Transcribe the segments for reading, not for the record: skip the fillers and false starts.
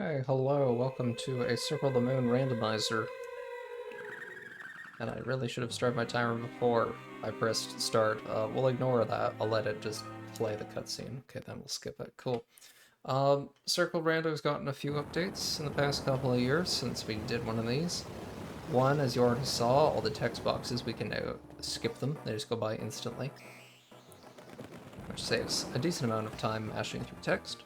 Okay, hello, welcome to a Circle the Moon randomizer. And I really should have started my timer before I pressed start. We'll ignore that. I'll let it just play the cutscene. Okay, then we'll skip it. Cool. Circle Rando's gotten a few updates in the past couple of years since we did one of these. One, as you already saw, all the text boxes, we can now skip them. They just go by instantly, which saves a decent amount of time mashing through text.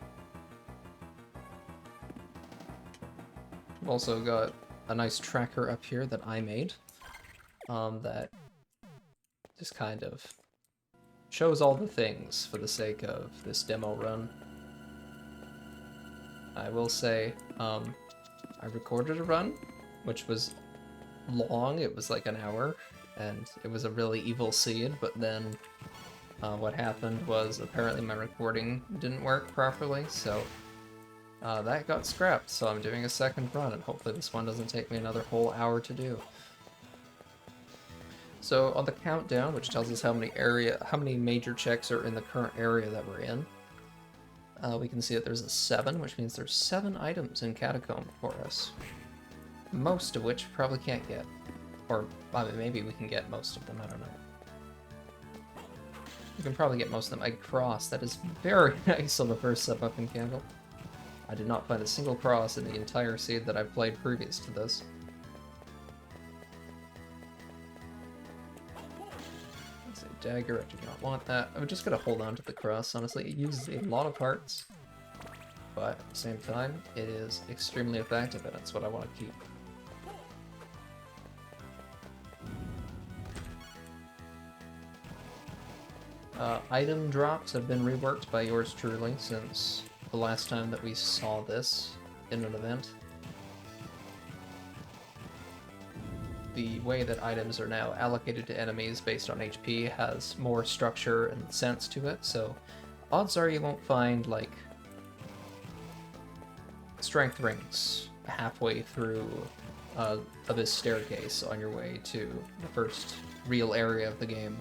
We've also got a nice tracker up here that I made. That just kind of shows all the things for the sake of this demo run. I will say, I recorded a run, which was long. It was like an hour, and it was a really evil seed, but then what happened was apparently my recording didn't work properly, so that got scrapped, so I'm doing a second run, and hopefully this one doesn't take me another whole hour to do. So on the countdown, which tells us how many major checks are in the current area that we're in, we can see that there's a 7, which means there's 7 items in Catacomb for us. Most of which we probably can't get. Or, I mean, maybe we can get most of them, I don't know. We can probably get most of them. A cross, that is very nice on the first step-up in Candle. I did not find a single cross in the entire seed that I've played previous to this. Dagger, I do not want that. I'm just gonna hold on to the cross, honestly. It uses a lot of hearts, but at the same time, it is extremely effective, and it's what I want to keep. Item drops have been reworked by yours truly since the last time that we saw this in an event. The way that items are now allocated to enemies based on HP has more structure and sense to it, so odds are you won't find, like, strength rings halfway through this staircase on your way to the first real area of the game,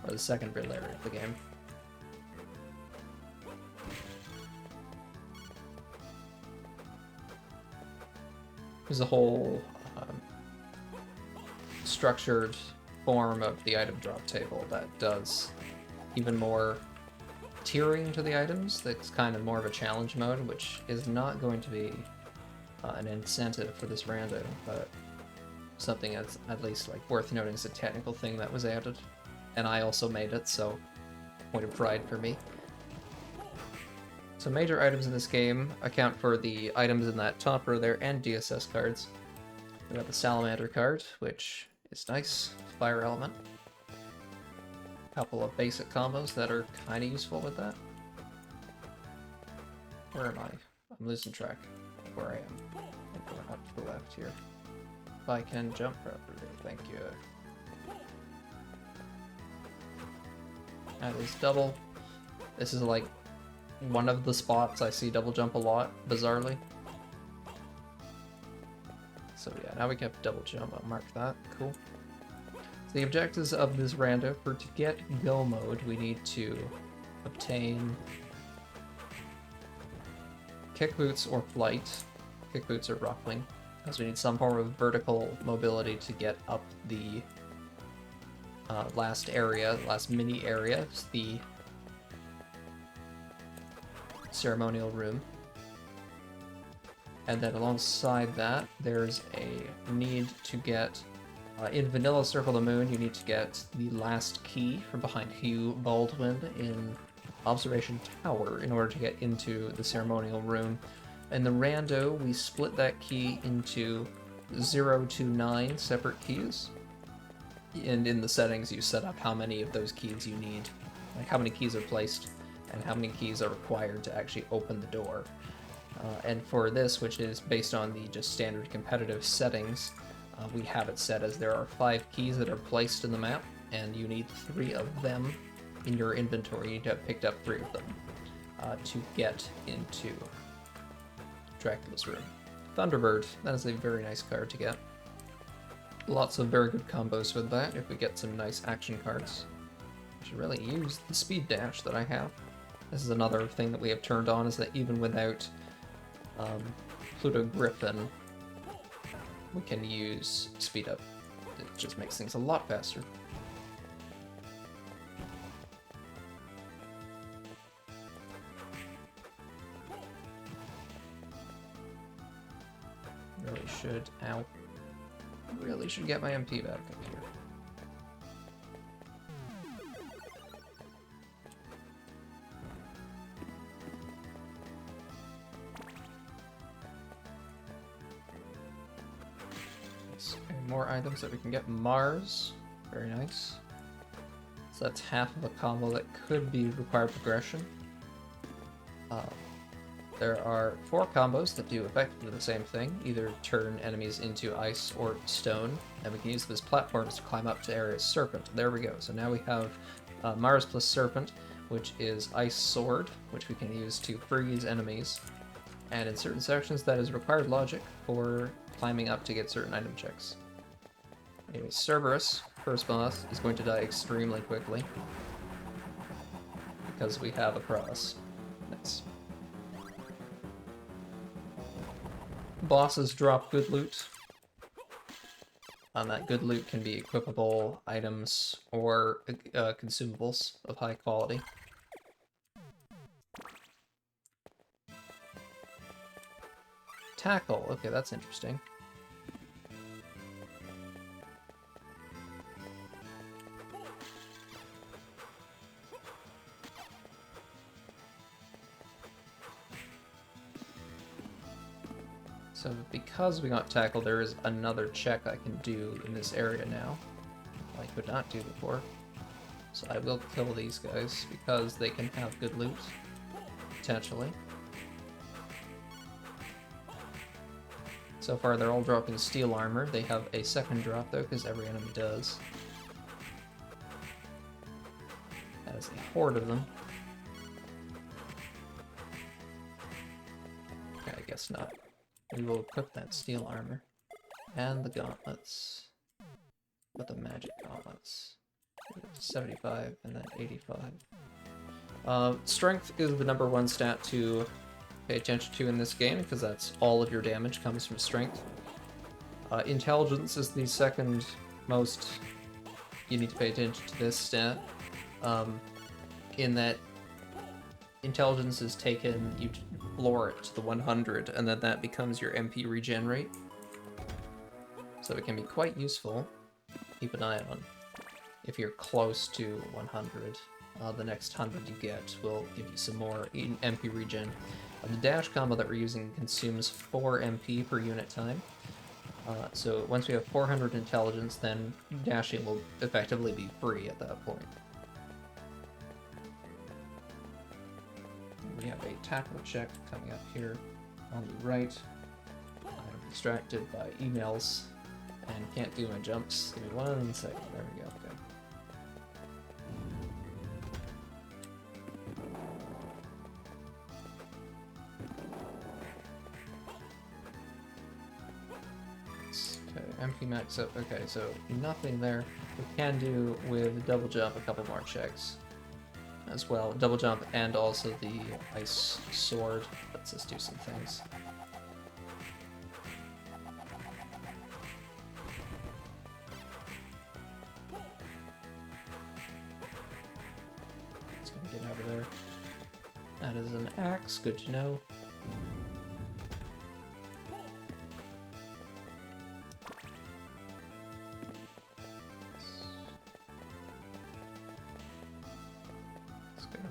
or the second real area of the game. There's a whole structured form of the item drop table that does even more tiering to the items. That's kind of more of a challenge mode, which is not going to be an incentive for this rando, but something that's at least like worth noting is a technical thing that was added, and I also made it, so point of pride for me. So major items in this game account for the items in that top row there and DSS cards. We got the Salamander card, which is nice, fire element. A couple of basic combos that are kind of useful with that. Where am I? I'm losing track of where I am. I think we're up to the left here. If I can jump properly, thank you. That is double. This is like one of the spots I see double jump a lot, bizarrely. So yeah, now we can have double jump. I'll mark that. Cool. So the objectives of this rando, to get go mode, we need to obtain kick boots or flight. Kick boots or rockling, because we need some form of vertical mobility to get up the last mini area, the ceremonial room. And then alongside that, there's a need to get, in Vanilla Circle the Moon, you need to get the last key from behind Hugh Baldwin in Observation Tower in order to get into the ceremonial room. In the rando, we split that key into 0 to 9 separate keys. And in the settings, you set up how many of those keys you need, like how many keys are placed, and how many keys are required to actually open the door. And for this, which is based on the just standard competitive settings, we have it set as there are 5 keys that are placed in the map, and you need 3 of them in your inventory. You need to have picked up 3 of them to get into Dracula's room. Thunderbird, that is a very nice card to get. Lots of very good combos with that if we get some nice action cards. I should really use the speed dash that I have. This is another thing that we have turned on, is that even without Pluto Griffin, we can use speed up. It just makes things a lot faster. Really should get my MP back up here. More items that we can get. Mars, very nice. So that's half of a combo that could be required progression. There are 4 combos that do effectively the same thing, either turn enemies into ice or stone, and we can use them as platforms to climb up to areas. Serpent, there we go. So now we have Mars plus Serpent, which is Ice Sword, which we can use to freeze enemies, and in certain sections that is required logic for climbing up to get certain item checks. Anyway, Cerberus, first boss, is going to die extremely quickly, because we have a cross. Nice. Bosses drop good loot. And that good loot can be equipable items or consumables of high quality. Tackle, okay, that's interesting. So because we got tackle, there is another check I can do in this area now, I could not do before. So I will kill these guys because they can have good loot, potentially. So far they're all dropping steel armor. They have a second drop though, because every enemy does. That is a horde of them. Okay, I guess not. We will equip that steel armor. And the gauntlets. With the magic gauntlets. 75 and then 85. Strength is the #1 stat to pay attention to in this game, because that's all of your damage comes from strength. Intelligence is the second most you need to pay attention to this stat. In that intelligence is taken, you floor it to the 100, and then that becomes your MP regen rate. So it can be quite useful. Keep an eye on. If you're close to 100, the next 100 you get will give you some more MP regen. The dash combo that we're using consumes 4 MP per unit time. So once we have 400 intelligence, then dashing will effectively be free at that point. We have a tackle check coming up here on the right. I'm distracted by emails and can't do my jumps. Give me 1 second. There we go. Okay. MP max up. Okay, so nothing there. We can do with double jump a couple more checks as well. Double jump and also the ice sword lets us do some things. Let's go get out of there. That is an axe. Good to know.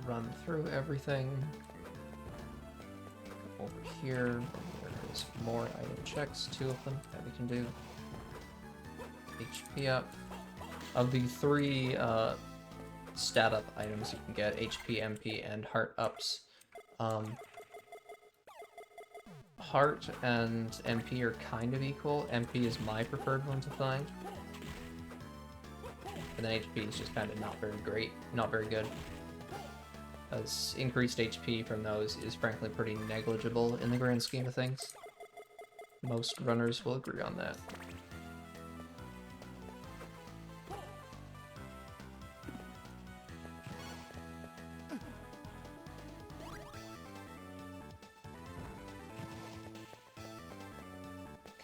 Run through everything. Over here, there's more item checks, 2 of them that we can do. HP up. Of the 3 stat up items you can get, HP, MP, and heart ups. Heart and MP are kind of equal. MP is my preferred one to find. And then HP is just kind of not very great, not very good. As increased HP from those is frankly pretty negligible in the grand scheme of things. Most runners will agree on that.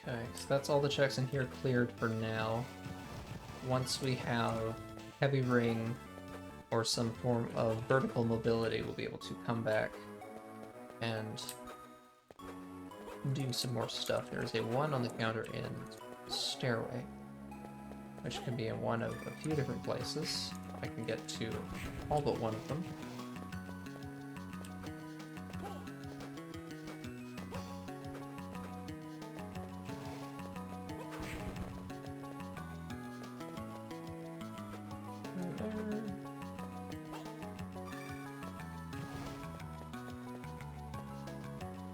Okay, so that's all the checks in here cleared for now. Once we have heavy ring or some form of vertical mobility, we'll be able to come back and do some more stuff. There's a 1 on the counter in stairway, which can be in one of a few different places. I can get to all but one of them.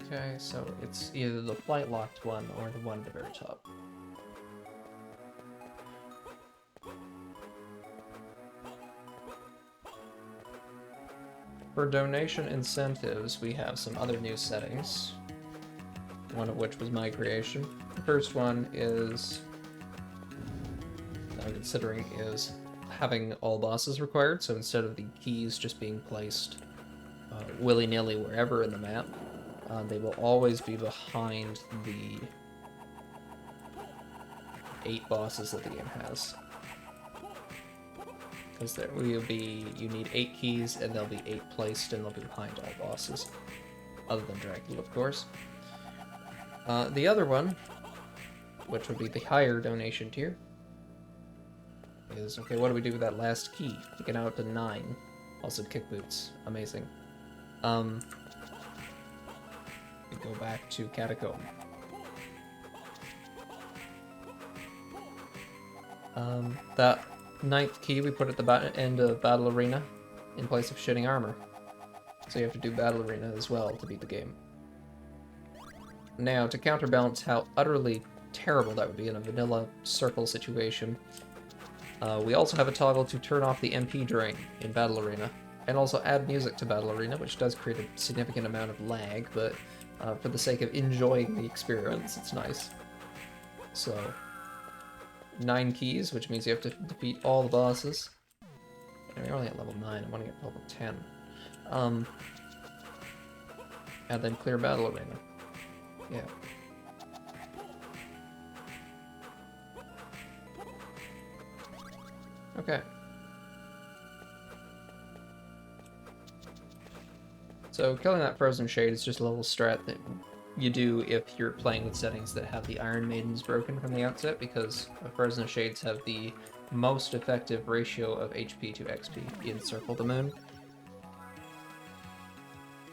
Okay, so it's either the flight locked one or the one at the very top. For donation incentives, we have some other new settings, one of which was my creation. The first one is, I'm considering, is having all bosses required, so instead of the keys just being placed willy-nilly wherever in the map, they will always be behind the 8 bosses that the game has. Because there will be, you need 8 keys, and there'll be 8 placed, and they'll be behind all bosses. Other than Dracula, of course. The other one, which would be the higher donation tier, is, okay, what do we do with that last key? To get out to 9. Also kick boots. Amazing. We go back to Catacomb. That 9th key we put at the end of Battle Arena in place of shitting armor. So you have to do Battle Arena as well to beat the game. Now, to counterbalance how utterly terrible that would be in a vanilla circle situation, we also have a toggle to turn off the MP drain in Battle Arena, and also add music to Battle Arena, which does create a significant amount of lag, but for the sake of enjoying the experience, it's nice. So, 9 keys, which means you have to defeat all the bosses. And we're only at level 9, I want to get to level 10. And then clear Battle Arena. Yeah. Okay. So killing that Frozen Shade is just a little strat that you do if you're playing with settings that have the Iron Maidens broken from the outset, because Frozen Shades have the most effective ratio of HP to XP in Circle the Moon.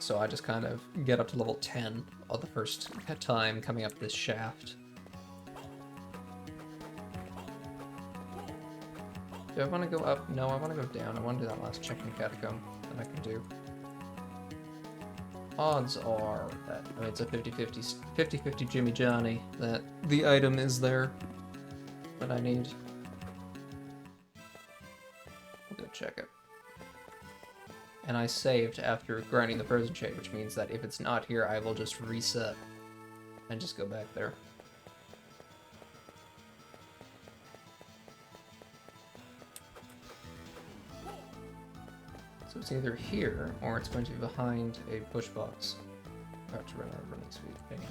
So I just kind of get up to level 10 on the first time coming up this shaft. Do I want to go up? No, I want to go down. I want to do that last check in Catacomb that I can do. Odds are that, I mean, it's a 50-50 Jimmy Johnny that the item is there that I need. I'll go check it. And I saved after grinding the Frozen Shade, which means that if it's not here, I will just reset and just go back there. So it's either here, or it's going to be behind a push box. About to run out of running speed. Hang on.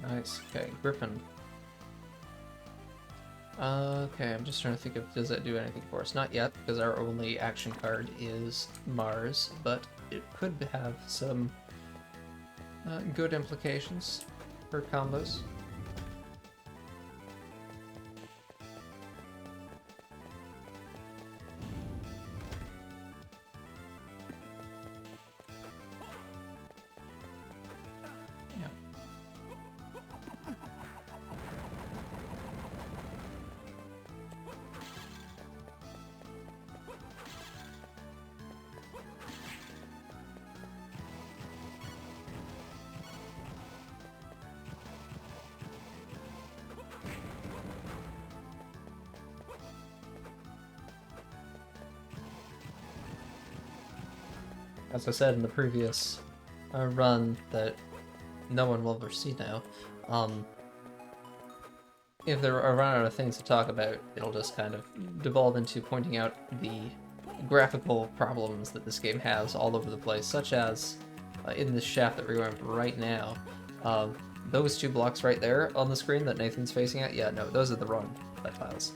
Nice. Okay, Griffin. Okay, I'm just trying to think of, does that do anything for us? Not yet, because our only action card is Mars, but it could have some good implications for combos. as I said in the previous run that no one will ever see now, if there are run out of things to talk about, it'll just kind of devolve into pointing out the graphical problems that this game has all over the place, such as in this shaft that we're going for right now. Those two blocks right there on the screen that Nathan's facing at, yeah, no, those are the wrong tiles.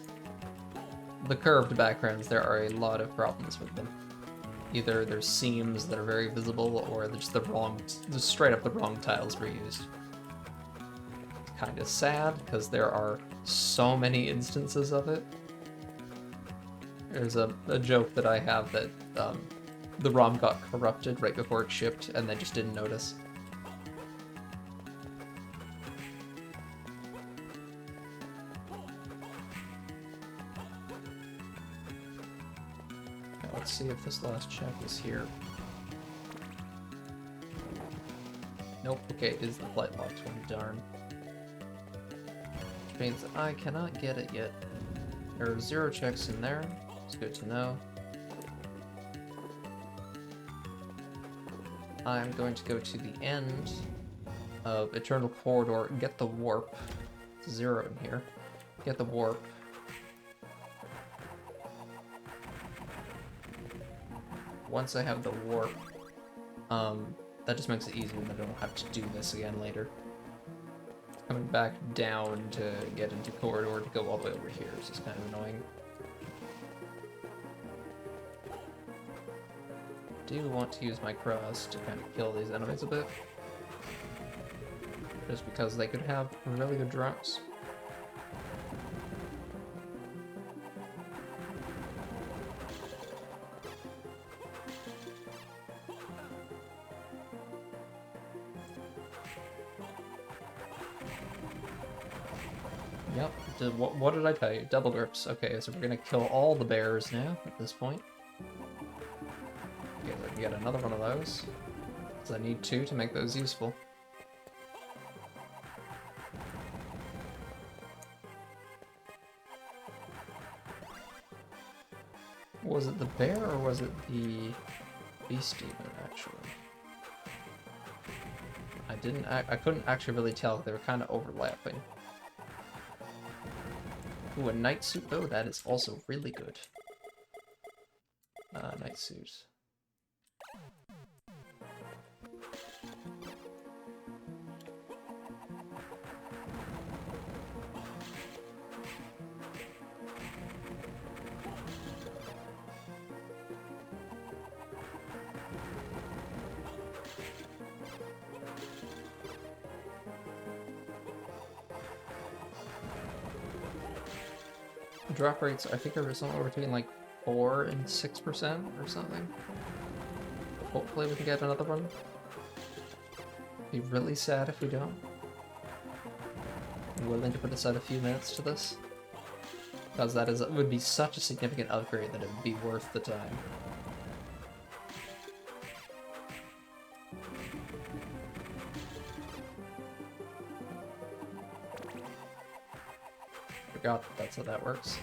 The curved backgrounds, there are a lot of problems with them. Either there's seams that are very visible, or they're just straight up the wrong tiles were used. Kind of sad, because there are so many instances of it. There's a joke that I have that the ROM got corrupted right before it shipped, and they just didn't notice. Now let's see if this last check is here. Nope, okay, it is the flight locked one, darn. Which means I cannot get it yet. There are 0 checks in there. It's good to know. I'm going to go to the end of Eternal Corridor and get the warp. 0 in here. Get the warp. Once I have the warp, that just makes it easier and I don't have to do this again later. Coming back down to get into corridor to go all the way over here is just kind of annoying. I do want to use my cross to kind of kill these enemies a bit. Just because they could have really good drops. Yep, what did I tell you? Double grips. Okay, so we're gonna kill all the bears now at this point. Get another one of those, because I need 2 to make those useful. Was it the bear or was it the beast demon, actually? I couldn't actually really tell. They were kind of overlapping. Ooh, a night suit though, that is also really good. Night suit. Drop rates, I think, are somewhere between like 4 and 6% or something. Hopefully we can get another one. Be really sad if we don't. I'm willing to put aside a few minutes to this, because that would be such a significant upgrade that it would be worth the time. Forgot that's how that works.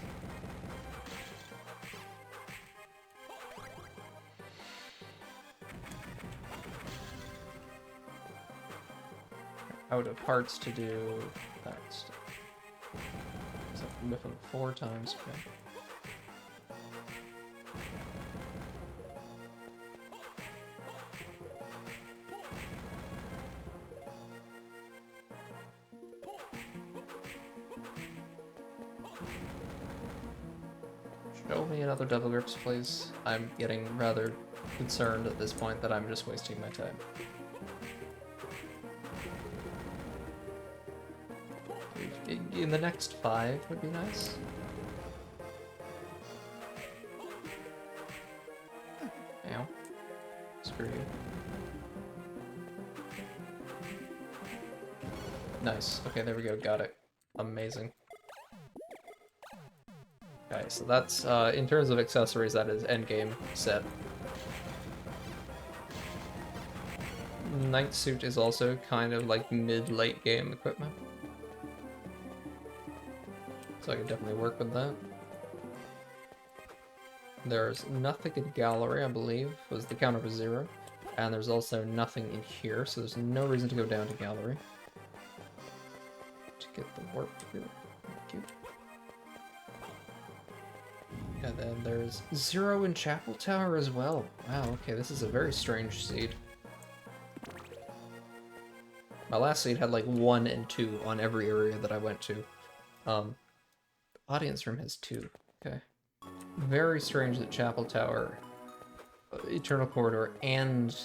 Out of parts to do that stuff. So whip them 4 times, okay. Show me another double grips, please. I'm getting rather concerned at this point that I'm just wasting my time. In the next 5 would be nice. Ow. Screw you. Nice. Okay, there we go. Got it. Amazing. Okay, so that's, in terms of accessories, that is endgame set. Night suit is also kind of like mid-late game equipment. So I can definitely work with that. There's nothing in gallery, I believe, was the counter was 0. And there's also nothing in here, so there's no reason to go down to gallery. To get the warp through. Thank you. And then there's 0 in Chapel Tower as well. Wow, okay, this is a very strange seed. My last seed had like 1 and 2 on every area that I went to. Audience room has 2. Okay. Very strange that Chapel Tower, Eternal Corridor, and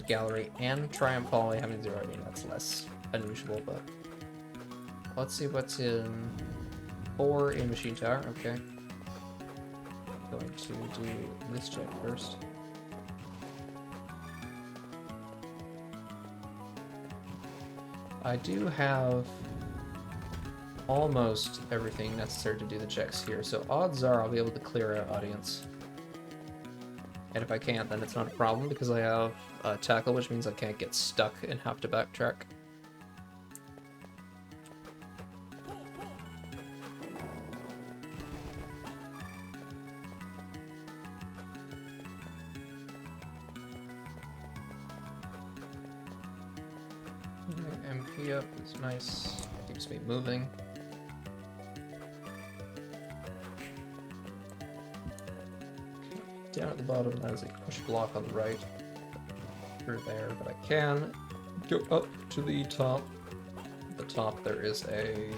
Gallery, and Triumph Hall having 0. I mean, that's less unusual, but... Let's see what's in 4 in Machine Tower. Okay. I'm going to do this check first. I do have almost everything necessary to do the checks here, so odds are I'll be able to clear out audience. And if I can't, then it's not a problem because I have tackle, which means I can't get stuck and have to backtrack. MP up is nice, keeps me moving. Down at the bottom, that is a push block on the right. Through there, but I can go up to the top. At the top, there is a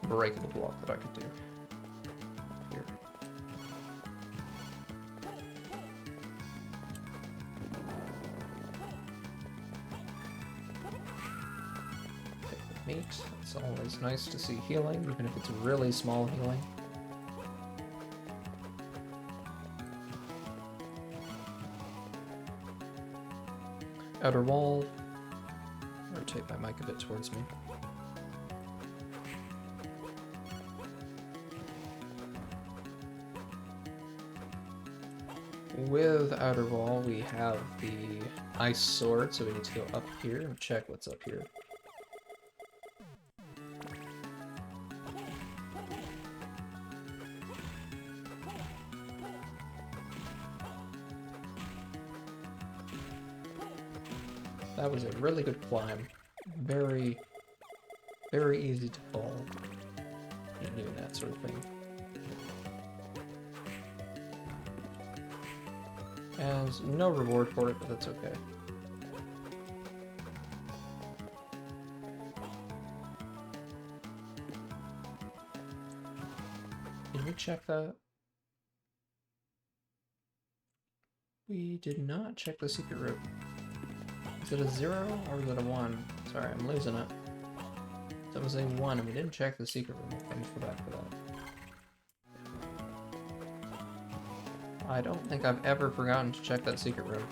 breakable block that I could do. Here. Take the meat. It's always nice to see healing, even if it's really small healing. Outer wall. Rotate my mic a bit towards me. With outer wall, we have the ice sword, so we need to go up here and check what's up here. That was a really good climb. Very, very easy to fall. And doing that sort of thing. And no reward for it, but that's okay. Did we check that? We did not check the secret route. Is it a 0 or is it a 1? Sorry, I'm losing it. That was a 1 and we didn't check the secret room. I need to go back for that. I don't think I've ever forgotten to check that secret room.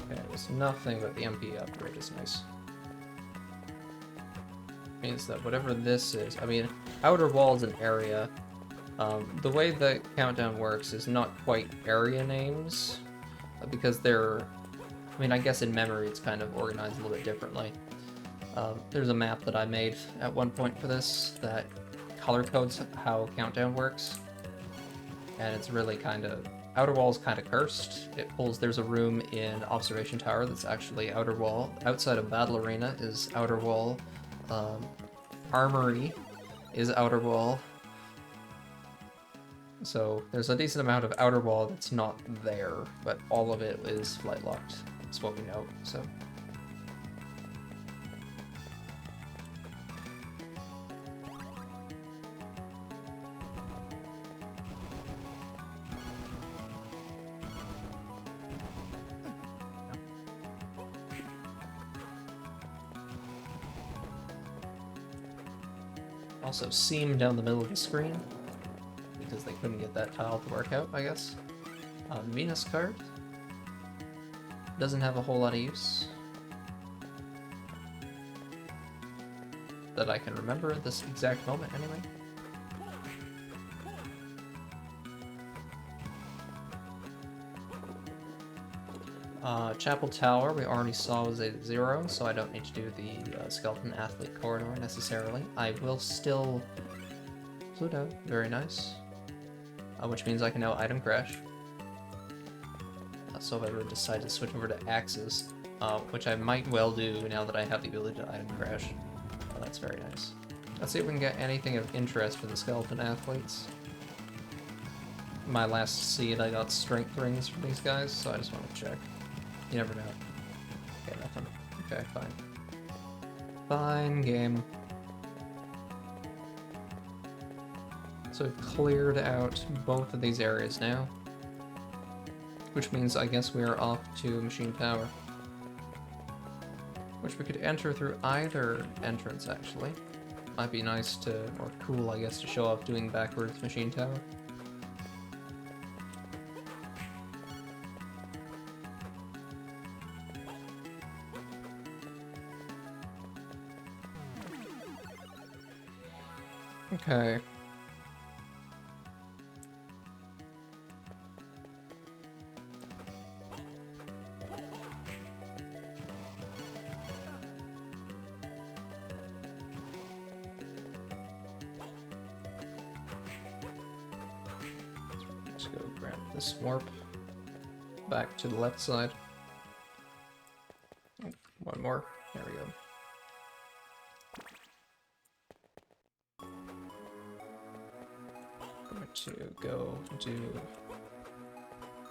Okay, there's nothing but the MP upgrade is nice. Means that whatever this is, I mean, outer wall is an area. The way the countdown works is not quite area names, because they're, I mean, I guess in memory it's kind of organized a little bit differently. There's a map that I made at one point for this that color codes how countdown works, and it's really kind of, outer wall is kind of cursed. It pulls, there's a room in Observation Tower that's actually outer wall. Outside of Battle Arena is outer wall. Armory is outer wall. So there's a decent amount of outer wall that's not there, but all of it is flight locked. That's what we know, so. Also seam down the middle of the screen, because they couldn't get that tile to work out, I guess. Venus card. Doesn't have a whole lot of use. That I can remember at this exact moment, anyway. Chapel Tower we already saw was a 0, so I don't need to do the Skeleton Athlete Corridor necessarily. I will still... Pluto, very nice. Which means I can now item crash. So if I ever decide to switch over to axes, which I might well do now that I have the ability to item crash. Oh, that's very nice. Let's see if we can get anything of interest for the Skeleton Athletes. My last seed, I got strength rings from these guys, so I just want to check. You never know. Okay, nothing. Okay, fine. Fine game. So we've cleared out both of these areas now. Which means I guess we are off to Machine Tower. Which we could enter through either entrance, actually. Might be nice to, or cool, I guess, to show off doing backwards Machine Tower. Okay. Let's go grab this warp back to the left side. Oh, one more. There we go. To go do,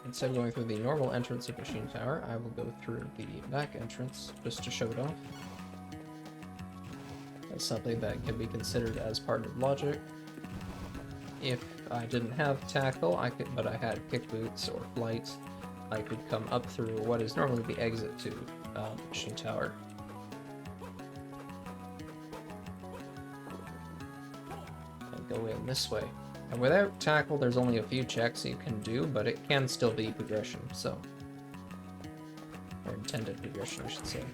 instead of going through the normal entrance of Machine Tower, I will go through the back entrance just to show it off. That's something that can be considered as part of logic. If I didn't have tackle, but I had kick boots or flight, I could come up through what is normally the exit to Machine Tower. And go in this way. And without tackle, there's only a few checks you can do, but it can still be progression, so... Or intended progression, I should say.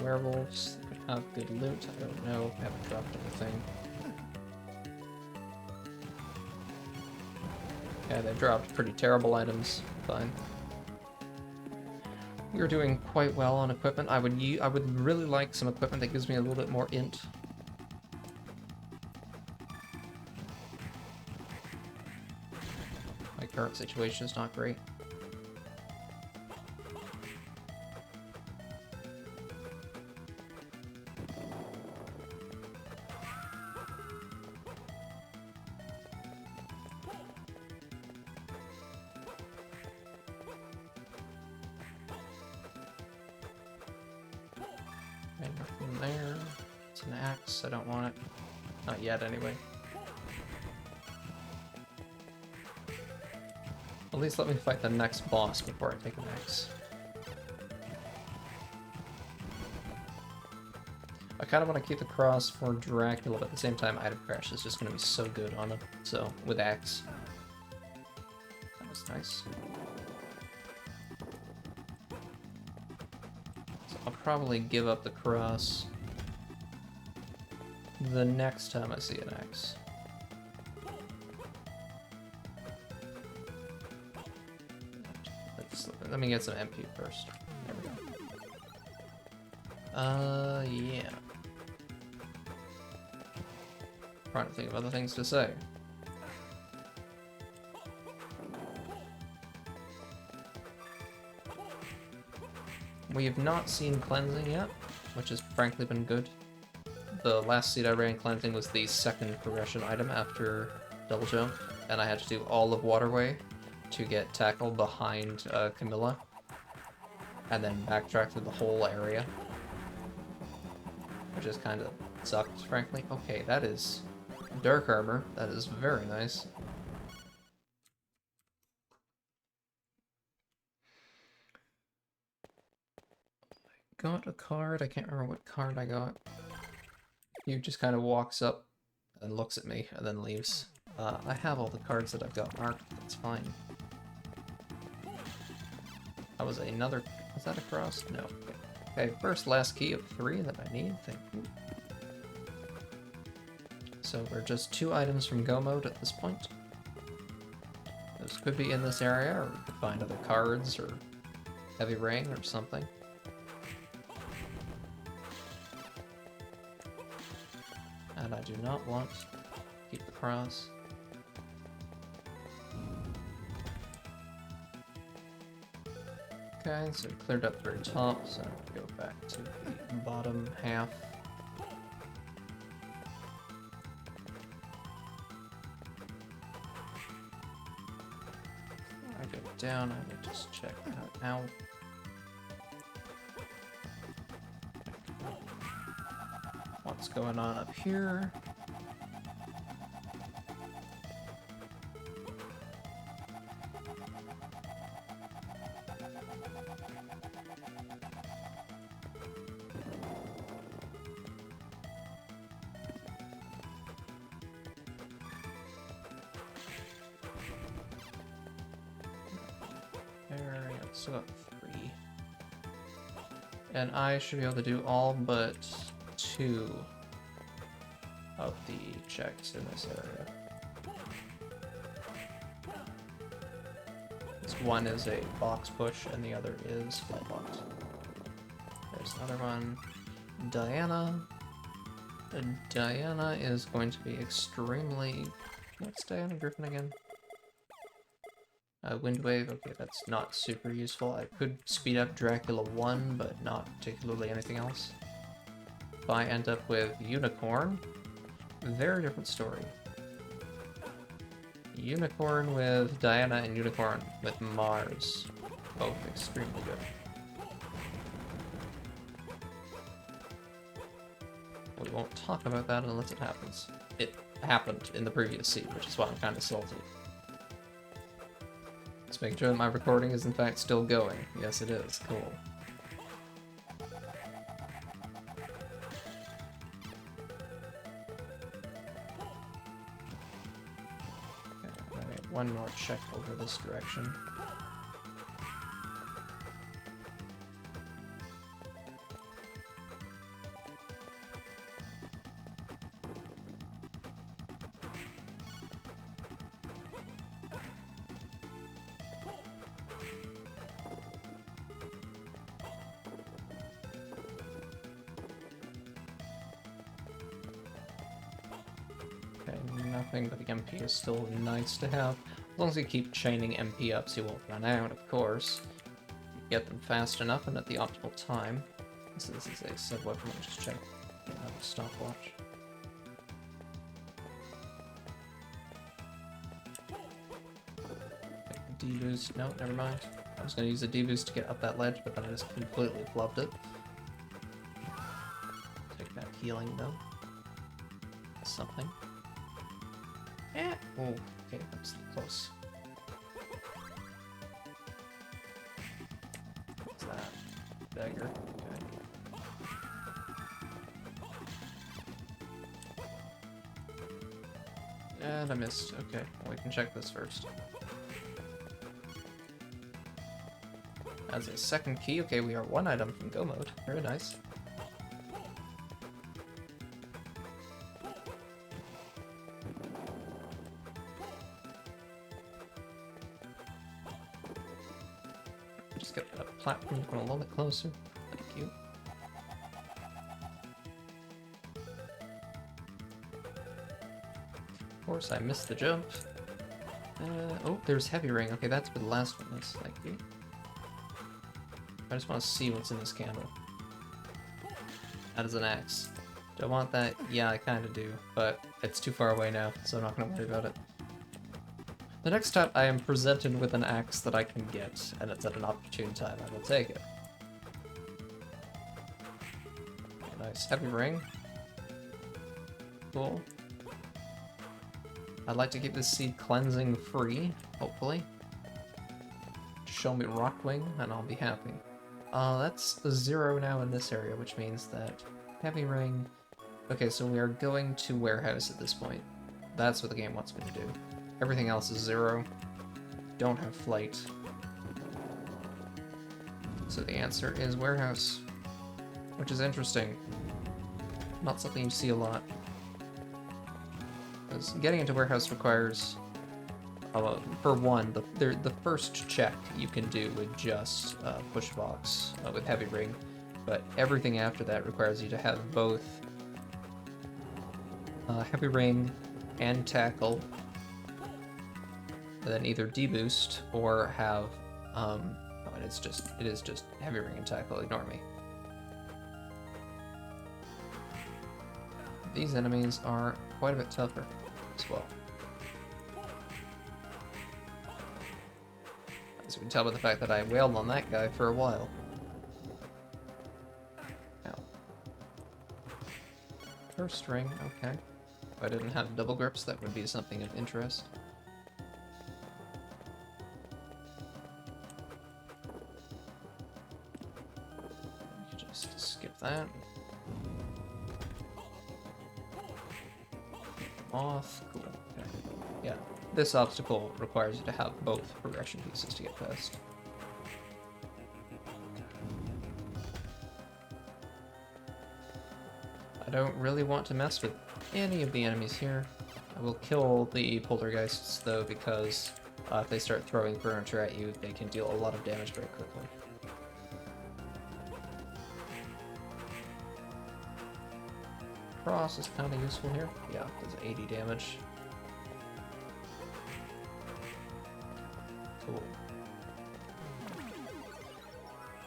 Werewolves that could have good loot. I don't know. I haven't dropped anything. Yeah, they dropped pretty terrible items. Fine. We're doing quite well on equipment. I would really like some equipment that gives me a little bit more int. My current situation is not great. Nothing there. It's an axe. I don't want it. Not yet, anyway. At least let me fight the next boss before I take an axe. I kind of want to keep the cross for Dracula, but at the same time, item crash is just going to be so good on him. So, with axe. That was nice. I'll probably give up the cross the next time I see an X. Let me get some MP first. There we go. Yeah. Trying to think of other things to say. We have not seen cleansing yet, which has frankly been good. The last seed I ran cleansing was the second progression item after double jump, and I had to do all of Waterway to get tackle behind Camilla, and then backtrack through the whole area, which just kind of sucked, frankly. Okay, that is dark armor. That is very nice. Got a card. I can't remember what card I got. He just kind of walks up and looks at me, and then leaves. I have all the cards that I've got marked, that's fine. That was another... Was that a cross? No. Okay, first last key of 3 that I need, thank you. So we're just 2 items from Go mode at this point. Those could be in this area, or we could find other cards, or heavy ring, or something. And I do not want to keep the cross. Okay, so we cleared up the very top, so go back to the bottom half. I go down, I will just check that out. What's going on up here? Still got 3. And I should be able to do all but 2 of the checks in this area. This one is a box push and the other is flat box. There's another one. Diana. And Diana is going to be extremely... What's Diana Griffin again? Wind Wave, okay, that's not super useful. I could speed up Dracula 1, but not particularly anything else. If I end up with Unicorn, very different story. Unicorn with Diana and Unicorn with Mars. Both extremely good. We won't talk about that unless it happens. It happened in the previous scene, which is why I'm kind of salty. Let's make sure that my recording is in fact still going. Yes, it is. Cool. Okay, alright, one more check over this direction. Nothing, but the MP is still nice to have. As long as you keep chaining MP ups, you won't run out, of course. You get them fast enough and at the optimal time. So this is a sub-weapon, let me just check. I have a stopwatch. D-boost, no, never mind. I was going to use a D-boost to get up that ledge, but then I just completely flubbed it. Take that healing, though. Something. Yeah. Oh, okay, that's close. What's that? Dagger. Okay. And I missed. Okay, well, we can check this first. As a second key, okay, we are 1 item from Go mode. Very nice. Just get that platform going a little bit closer. Thank you. Of course, I missed the jump. Oh, there's heavy ring. Okay, that's where the last one is. Thank you. I just want to see what's in this candle. That is an axe. Do I want that? Yeah, I kind of do, but it's too far away now, so I'm not going to worry about it. The next time I am presented with an axe that I can get, and it's at an opportune time, I will take it. Nice. Heavy ring. Cool. I'd like to keep this seed cleansing free, hopefully. Show me Rockwing, and I'll be happy. That's a 0 now in this area, which means that heavy ring Okay, so we are going to warehouse at this point. That's what the game wants me to do. Everything else is 0. Don't have flight. So the answer is warehouse, which is interesting. Not something you see a lot. Because getting into warehouse requires, for one, the first check you can do with just push box with heavy ring, but everything after that requires you to have both heavy ring and tackle, and then either deboost or have and it is just heavy ring and tackle. Ignore me. These enemies are quite a bit tougher as well. As you can tell by the fact that I wailed on that guy for a while. Ow. First ring, okay. If I didn't have double grips, that would be something of interest. You can just skip that. Off, cool, okay. Yeah, this obstacle requires you to have both progression pieces to get past. I don't really want to mess with any of the enemies here. I will kill the poltergeists though, because if they start throwing furniture at you, they can deal a lot of damage very quickly. Cross is kind of useful here. Yeah, does 80 damage. Cool.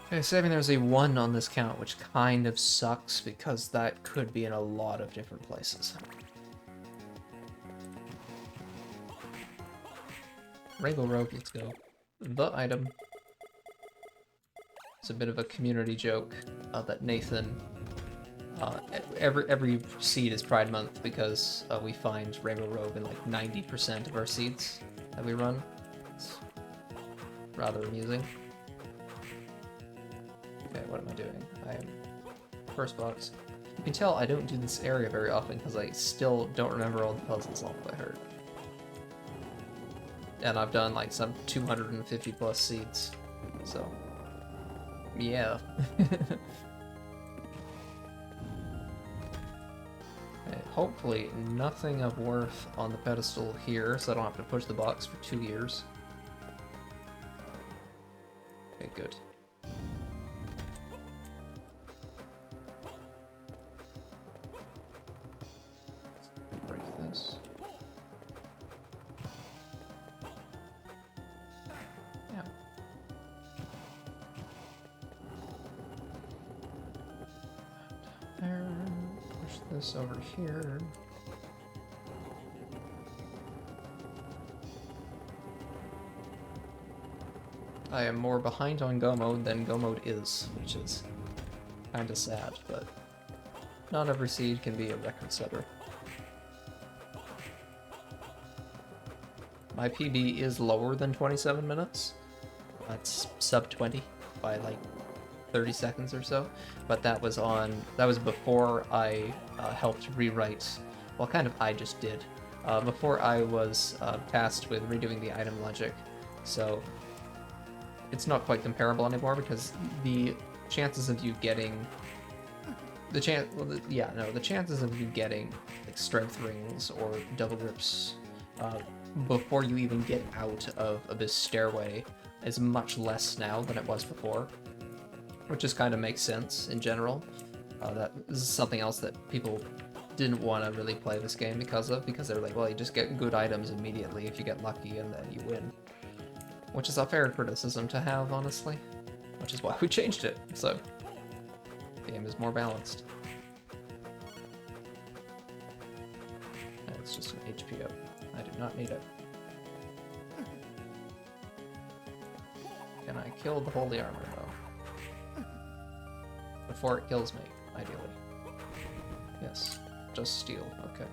Okay, saving there's a 1 on this count, which kind of sucks because that could be in a lot of different places. Rainbow Rogue, let's go. The item. It's a bit of a community joke that Nathan... every seed is Pride Month because we find Rainbow Rogue in like 90% of our seeds that we run. It's rather amusing. Okay, what am I doing? I am first box. You can tell I don't do this area very often because I still don't remember all the puzzles off by heart. And I've done like some 250 plus seeds, so yeah. Hopefully nothing of worth on the pedestal here, so I don't have to push the box for 2 years. Okay, good. Break this. Yeah. There. Push this over here. I am more behind on Go Mode than Go Mode is, which is kind of sad, but not every seed can be a record setter. My PB is lower than 27 minutes. That's sub 20 by like 30 seconds or so, but that was before I helped rewrite, well, kind of I just did, before I was tasked with redoing the item logic, so it's not quite comparable anymore because the chances of you getting the chances of you getting like strength rings or double grips before you even get out of Abyss Stairway is much less now than it was before. Which just kind of makes sense in general. That is something else that people didn't want to really play this game because they're like, well, you just get good items immediately if you get lucky and then you win. Which is a fair criticism to have, honestly. Which is why we changed it, so the game is more balanced. And it's just an HP up. I do not need it. Can I kill the Holy Armor, though? Before it kills me, ideally. Yes, just steal, okay.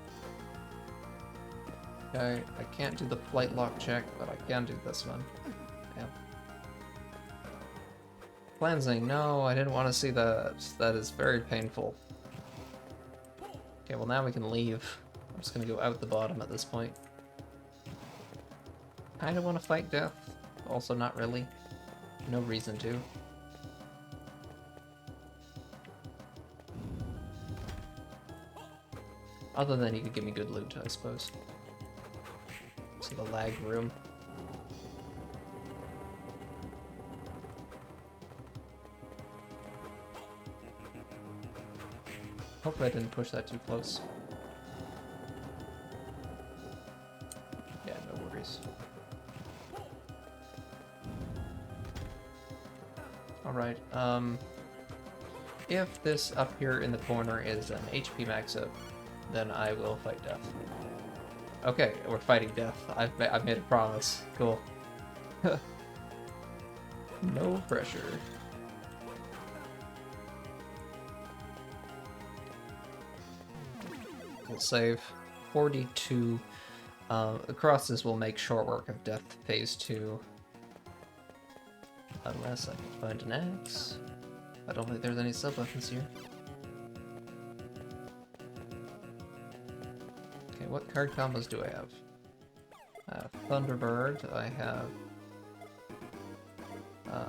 Okay, I can't do the flight lock check, but I can do this one. Yeah. Cleansing, no, I didn't want to see that. That is very painful. Okay, well now we can leave. I'm just gonna go out the bottom at this point. Kinda wanna fight death, also not really. No reason to. Other than he could give me good loot, I suppose. To the lag room. Hopefully I didn't push that too close. Yeah, no worries. Alright, if this up here in the corner is an HP max up, then I will fight death. Okay, we're fighting death. I've made a promise. Cool. No pressure. We'll save 42. The crosses will make short work of death phase 2. Unless I can find an axe. I don't think there's any sub-weapons here. Okay, what card combos do I have? I have Thunderbird, I have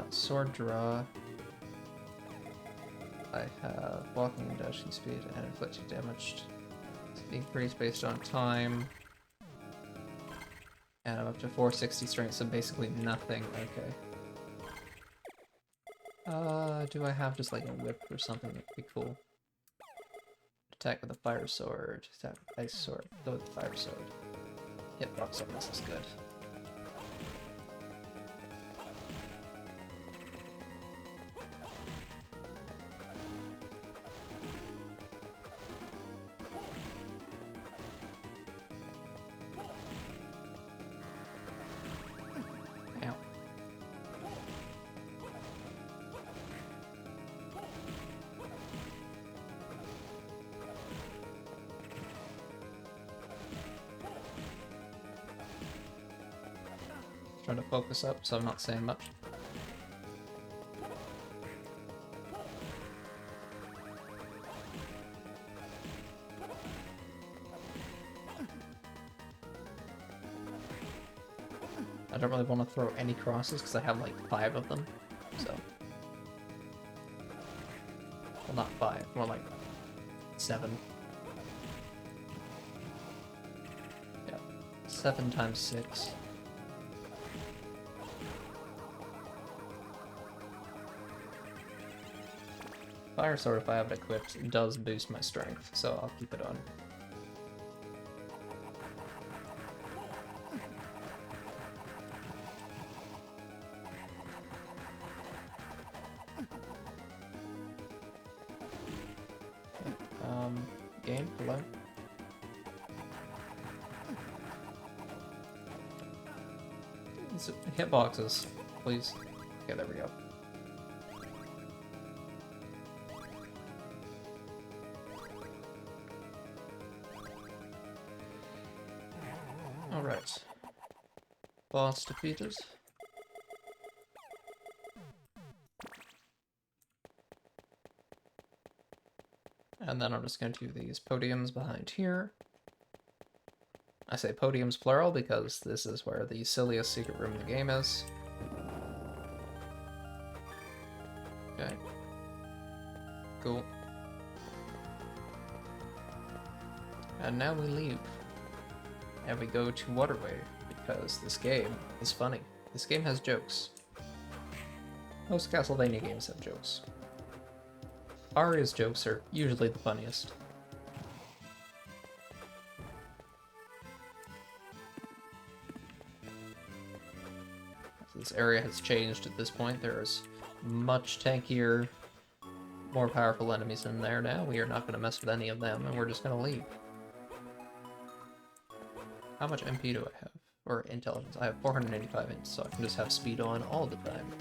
Sword Draw, I have Walking and Dashing Speed and Inflicting Damage. Increase based on time. And I'm up to 460 strength, so basically nothing. Okay. Do I have just like a whip or something that'd be cool? Attack with a fire sword, attack with ice sword, go with the fire sword. Hitbox on this is good. Ow. Trying to focus up so I'm not saying much. I don't really want to throw any crosses because I have like 5 of them, so. Well, not 5, more like 7. Yeah, 7 times 6. Fire Sword, if I have it equipped, does boost my strength, so I'll keep it on. Game, hello? Hitboxes, please. Okay, there we go. Alright. Boss defeated. And then I'm just going to do these podiums behind here. I say podiums plural because this is where the silliest secret room in the game is. Okay. Cool. And now we leave. And we go to Waterway, because this game is funny. This game has jokes. Most Castlevania games have jokes. Aria's jokes are usually the funniest. This area has changed at this point. There's much tankier, more powerful enemies in there now. We are not going to mess with any of them, and we're just going to leave. How much MP do I have? Or intelligence? I have 485 int, so I can just have speed on all the time.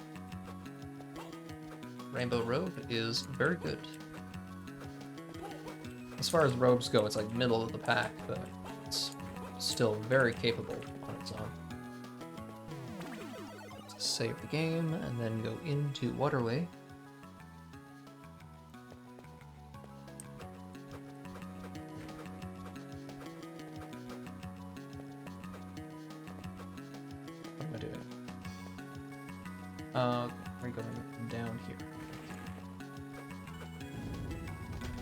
Rainbow Robe is very good. As far as robes go, it's like middle of the pack, but it's still very capable on its own. Let's save the game and then go into Waterway. We're going down here.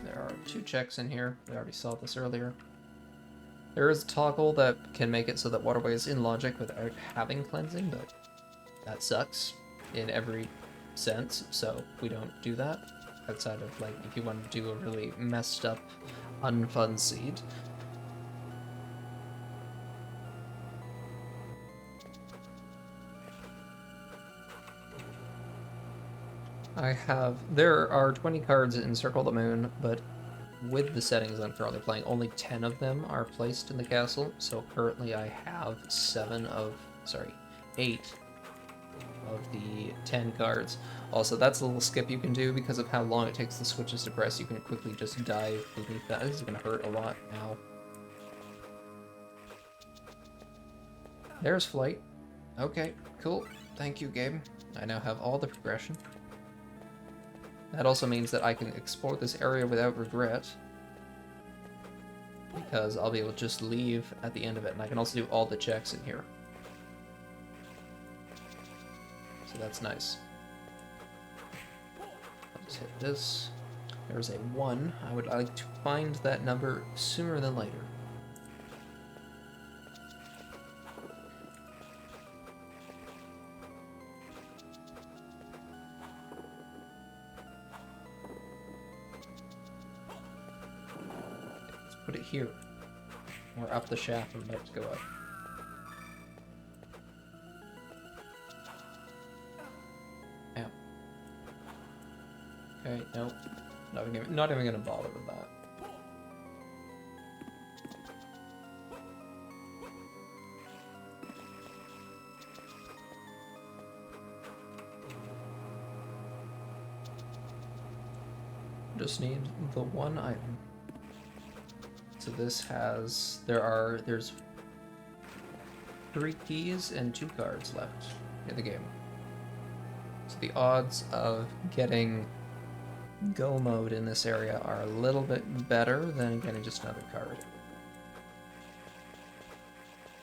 There are 2 checks in here. We already saw this earlier. There is a toggle that can make it so that waterway is in logic without having cleansing, but that sucks in every sense, so we don't do that. Outside of, like, if you want to do a really messed up, unfun seed. There are 20 cards in Circle the Moon, but with the settings I'm currently playing, only 10 of them are placed in the castle, so currently I have 8 of the 10 cards. Also, that's a little skip you can do because of how long it takes the switches to press. You can quickly just dive beneath that. This is going to hurt a lot now. There's Flight. Okay, cool. Thank you, Gabe. I now have all the progression. That also means that I can explore this area without regret, because I'll be able to just leave at the end of it, and I can also do all the checks in here. So that's nice. I'll just hit this. There's a 1. I would like to find that number sooner than later. Put it here. Or up the shaft I'm about to go up. Yeah. Okay, nope. Not even gonna bother with that. Just need the 1 item. So this has, there's 3 keys and 2 cards left in the game. So the odds of getting go mode in this area are a little bit better than getting just another card.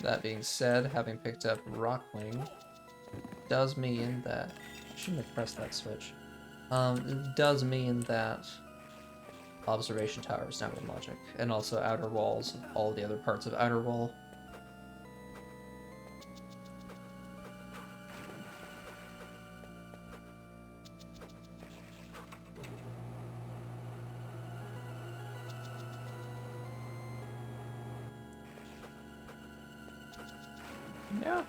That being said, having picked up Rockwing does mean that, I shouldn't have pressed that switch. It does mean that Observation Tower is now in logic, and also Outer Walls, all the other parts of Outer Wall. Yeah.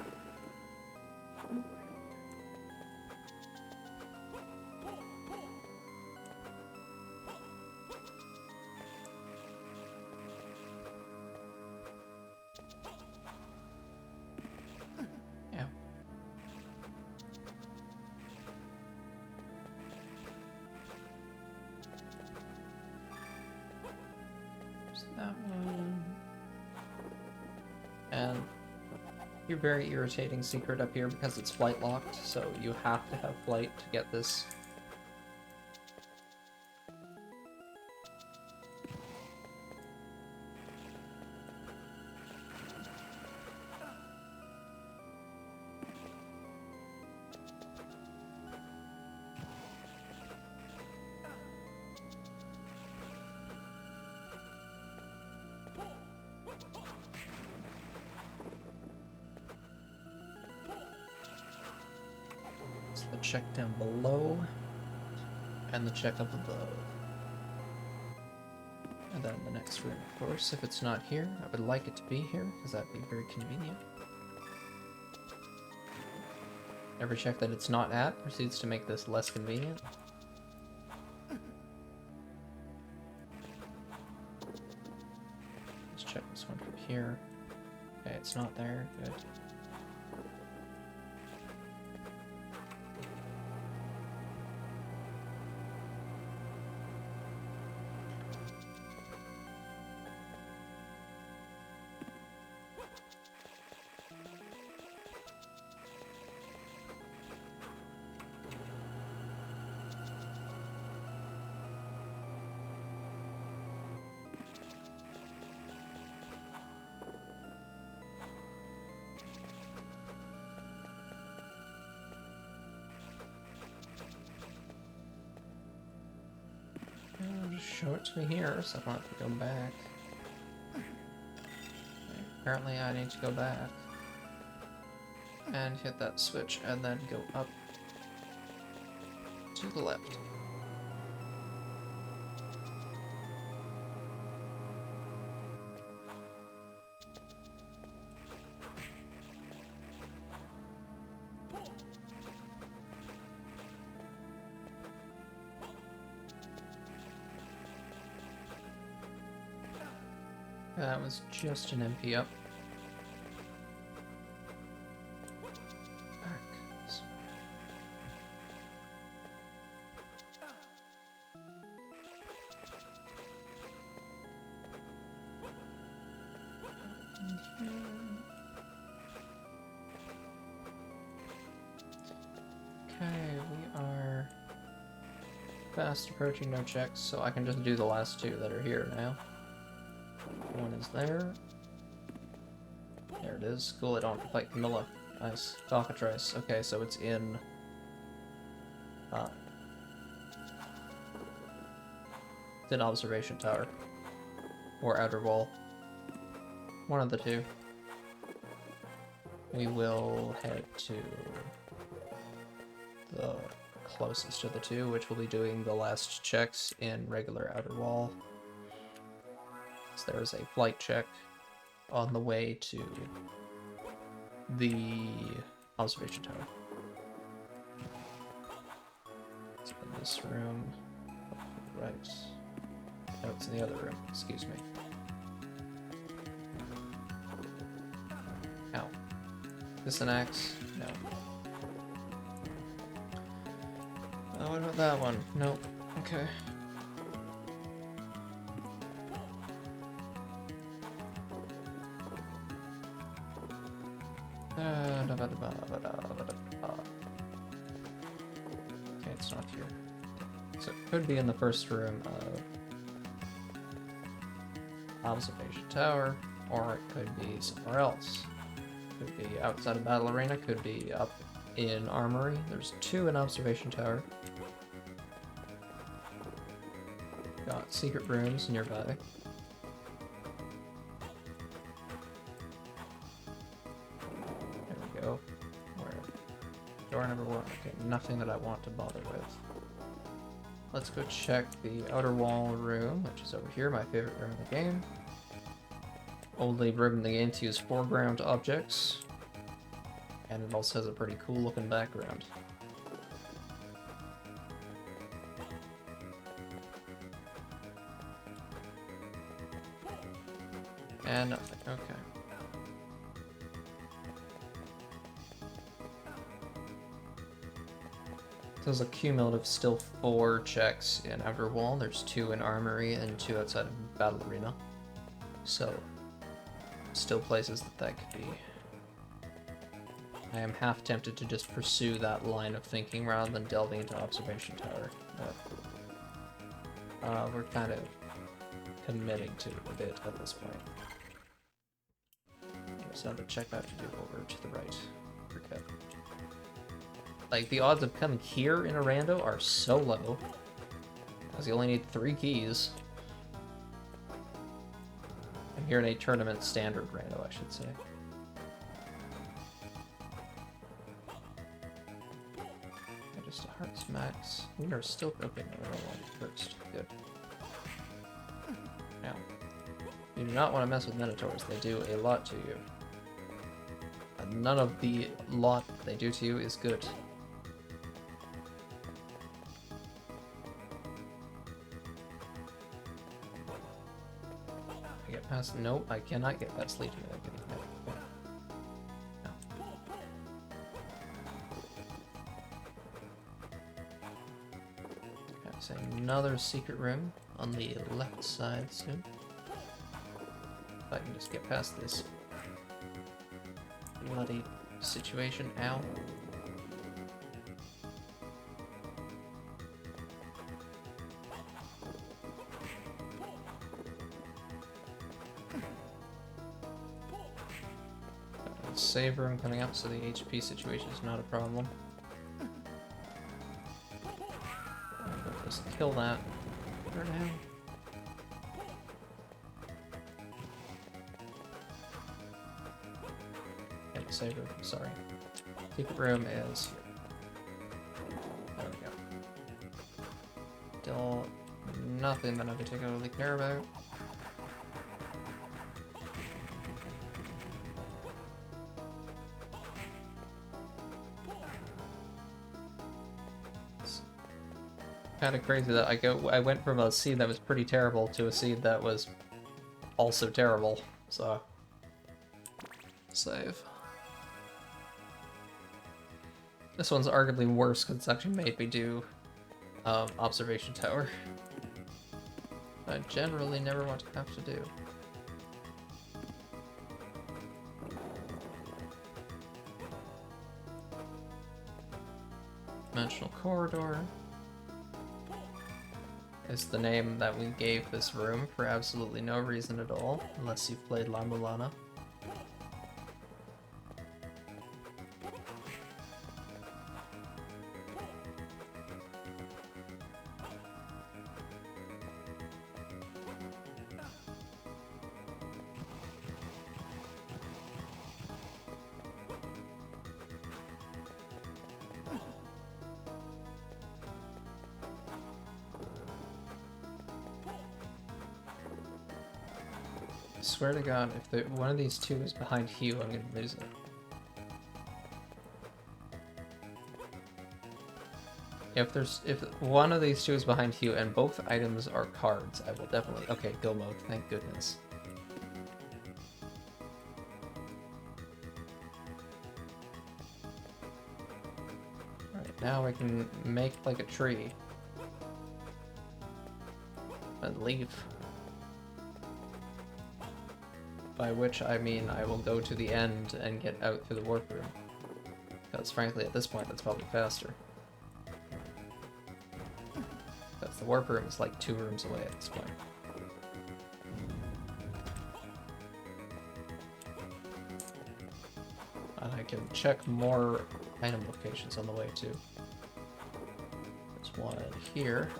That one. And you're very irritating secret up here because it's flight locked, so you have to have flight to get this. The check down below and the check up above. And then the next room, of course, if it's not here, I would like it to be here because that'd be very convenient. Every check that it's not at proceeds to make this less convenient. Let's check this one from here. Okay, it's not there. Good. just show it to me here, so I don't have to go back. Okay, apparently I need to go back. And hit that switch, and then go up to the left. That was just an MP up. Back. Okay, we are fast approaching no checks, so I can just do the last two that are here now. One is there. There it is. Cool, I don't have to fight Camilla. Nice. Cockatrice. Okay, so it's in... it's in Observation Tower. Or Outer Wall. One of the two. We will head to the closest of the two, which will be doing the last checks in regular Outer Wall. So there's a flight check on the way to the observation tower. It's in this room. Right. No, it's in the other room. Excuse me. Ow. This an axe? No. Oh, what about that one? Nope. Okay. Okay, it's not here. So it could be in the first room of Observation Tower, or it could be somewhere else. Could be outside of Battle Arena, could be up in Armory. There's two in Observation Tower. Got secret rooms nearby. Door number one. Okay, nothing that I want to bother with. Let's go check the outer wall room, which is over here, my favorite room in the game. Only room in the game to use foreground objects. And it also has a pretty cool looking background. And nothing, okay. There's a cumulative still 4 checks in Outer Wall. There's 2 in Armory and 2 outside of Battle Arena. So, still places that could be. I am half tempted to just pursue that line of thinking rather than delving into Observation Tower. But we're kind of committing to it a bit at this point. There's another check I have to do over to the right. Forget. Like, the odds of coming here in a rando are so low, because you only need 3 keys. I'm here in a tournament standard rando, I should say. Okay, just a hearts max. We are still cooking the real one first. Good. Now, you do not want to mess with Minotaurs. They do a lot to you. And none of the lot they do to you is good. Past, nope, I cannot get past Legion without getting hit. No. Okay, so another secret room on the left side soon. If I can just get past this bloody situation. Ow. Save room coming up, so the HP situation is not a problem. Just kill that for now. save room, sorry. Secret room is here. There we go. Still nothing that I particularly care about. It's kind of crazy that I went from a seed that was pretty terrible to a seed that was also terrible, so save. This one's arguably worse because it's actually made me do observation tower. I generally never want to have to do. Dimensional corridor is the name that we gave this room for absolutely no reason at all, unless you've played La Mulana. I swear to God, if one of these two is behind Hugh, I'm gonna lose it. If one of these two is behind Hugh and both items are cards, I will definitely... Okay, go mode, thank goodness. Alright, now I can make like a tree. And leave. By which I mean I will go to the end and get out through the warp room. Because frankly, at this point, that's probably faster. Because the warp room is like 2 rooms away at this point. And I can check more item locations on the way too. There's one here.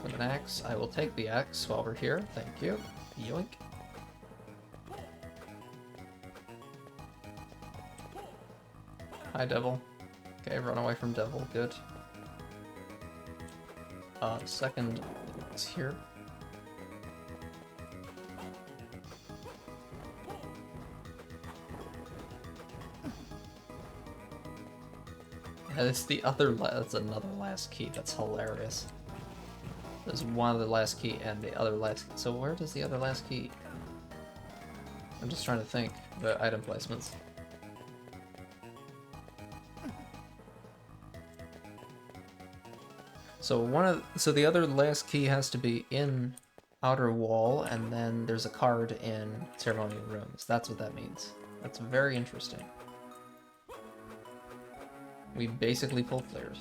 With an axe, I will take the axe while we're here. Thank you. Yoink. Hi, Devil. Okay, run away from Devil. Good. Second is here. Yeah, it's the other. That's another last key. That's hilarious. There's one other last key and the other last key. So where does the other last key? I'm just trying to think about item placements. So the other last key has to be in outer wall, and then there's a card in ceremonial rooms. That's what that means. That's very interesting. We basically full cleared.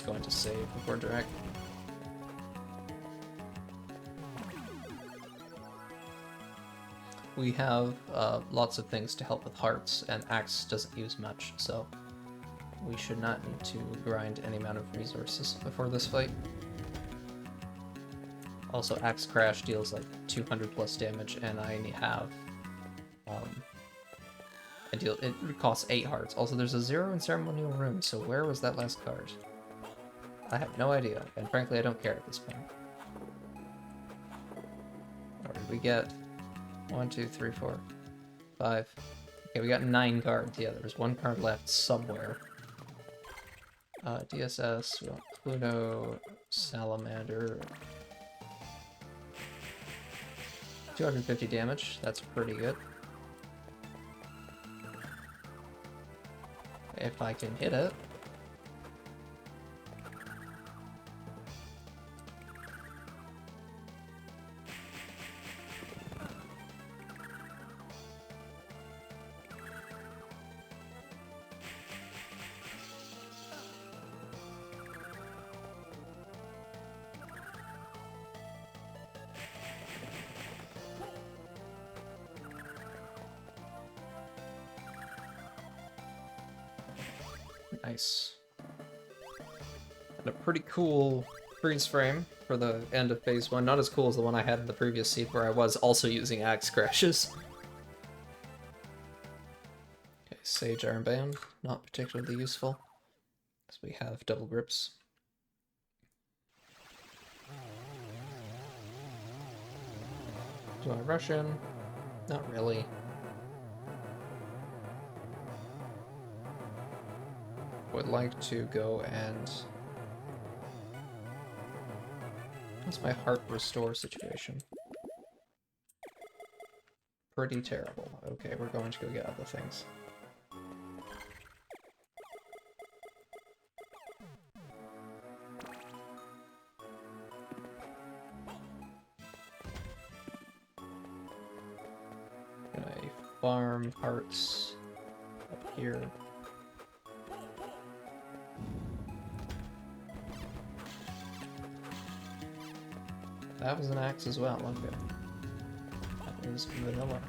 Going to save before direct. We have lots of things to help with hearts, and Axe doesn't use much, so we should not need to grind any amount of resources before this fight. Also, Axe Crash deals like 200 plus damage, and I only have it costs 8 hearts. Also, there's a 0 in ceremonial room, so where was that last card? I have no idea, and frankly, I don't care at this point. Or did we get 1, 2, 3, 4, 5? Okay, we got 9 cards. Yeah, there was 1 card left somewhere. DSS, we want Pluto, Salamander. 250 damage, that's pretty good. If I can hit it. Nice. And a pretty cool freeze frame for the end of phase 1. Not as cool as the one I had in the previous seed where I was also using axe crashes. Okay, Sage Armband, not particularly useful. Because we have double grips. Do I rush in? Not really. Would like to go and... What's my heart restore situation? Pretty terrible. Okay, we're going to go get other things. Gonna farm hearts up here. That was an axe as well, okay. That was vanilla.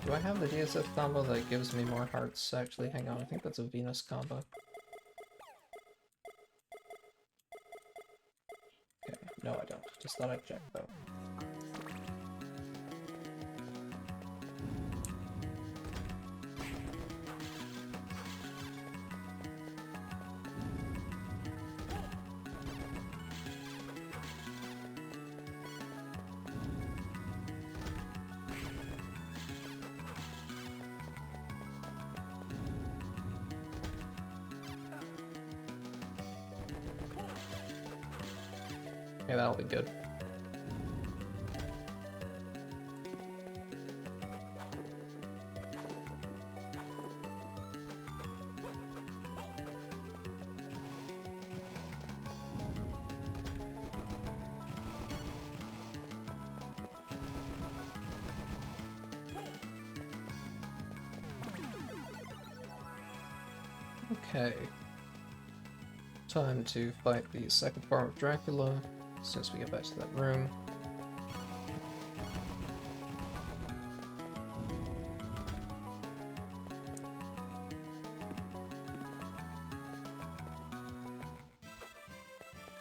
Do I have the DSF combo that gives me more hearts? Actually, hang on, I think that's a Venus combo. Okay, no I don't. Just thought I'd check though. Okay, that'll be good. Okay. Time to fight the second form of Dracula. As soon as we get back to that room.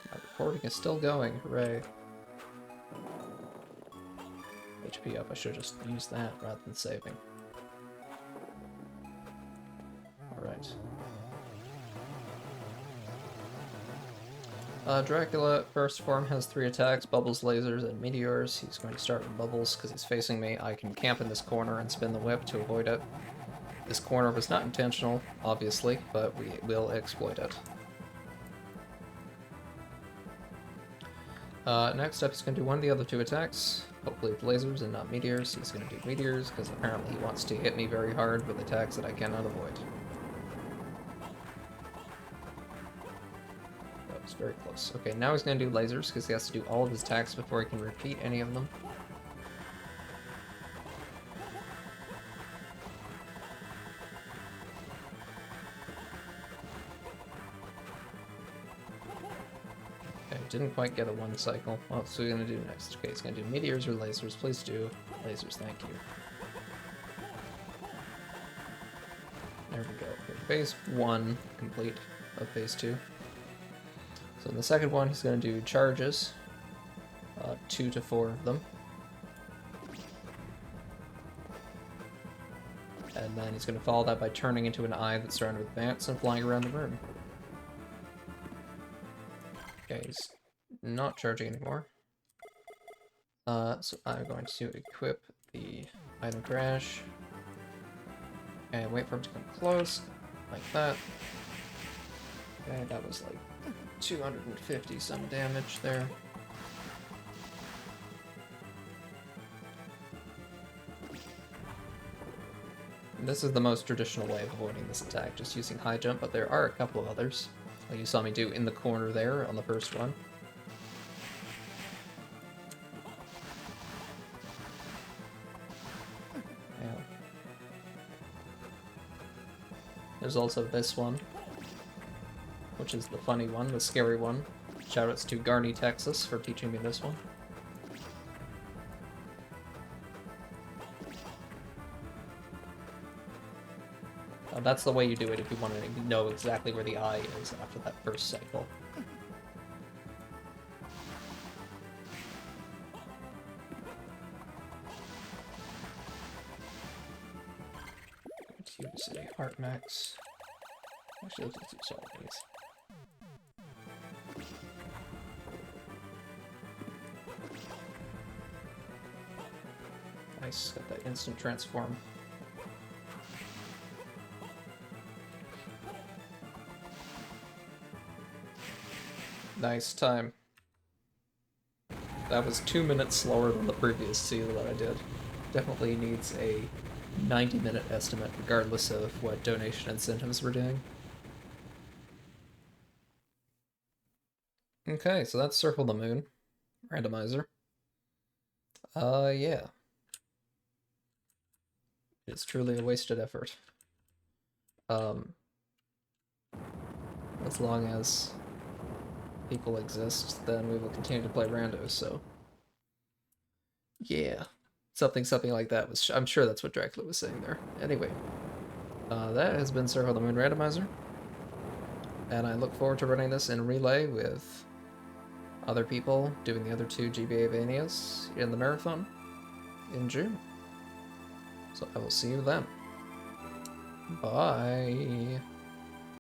My recording is still going, hooray. HP up, I should have just used that rather than saving. Alright. Dracula, first form, has 3 attacks, bubbles, lasers, and meteors. He's going to start with bubbles because he's facing me. I can camp in this corner and spin the whip to avoid it. This corner was not intentional, obviously, but we will exploit it. Next up, he's going to do one of the other 2 attacks. Hopefully with lasers and not meteors. He's going to do meteors because apparently he wants to hit me very hard with attacks that I cannot avoid. Very close. Okay, now he's going to do lasers, because he has to do all of his attacks before he can repeat any of them. Okay, didn't quite get a 1 cycle. What's he going to do next? Okay, he's going to do meteors or lasers. Please do lasers, thank you. There we go. Okay, phase 1 complete of phase 2. So in the second one, he's going to do charges, 2 to 4 of them. And then he's going to follow that by turning into an eye that's surrounded with vents and flying around the room. Okay, he's not charging anymore. So I'm going to equip the item crash. And wait for him to come close, like that. Okay, that was like 250 some damage there. And this is the most traditional way of avoiding this attack, just using high jump, but there are a couple of others. Like you saw me do in the corner there on the first one. Yeah. There's also this one, which is the funny one, the scary one. Shoutouts to Garney, Texas, for teaching me this one. That's the way you do it if you want to know exactly where the eye is after that first cycle. Let's use a heart max. Actually, let's use all of these. Nice, got that instant transform. Nice time. That was 2 minutes slower than the previous seal that I did. Definitely needs a 90-minute estimate, regardless of what donation incentives we're doing. Okay, so that's Circle the Moon. Randomizer. Yeah. It's truly a wasted effort. As long as people exist, then we will continue to play randos, so... Yeah. Something like that was... I'm sure that's what Dracula was saying there. Anyway. That has been Circle the Moon Randomizer. And I look forward to running this in relay with other people, doing the other 2 GBA Vanias in the marathon in June. So I will see you then. Bye.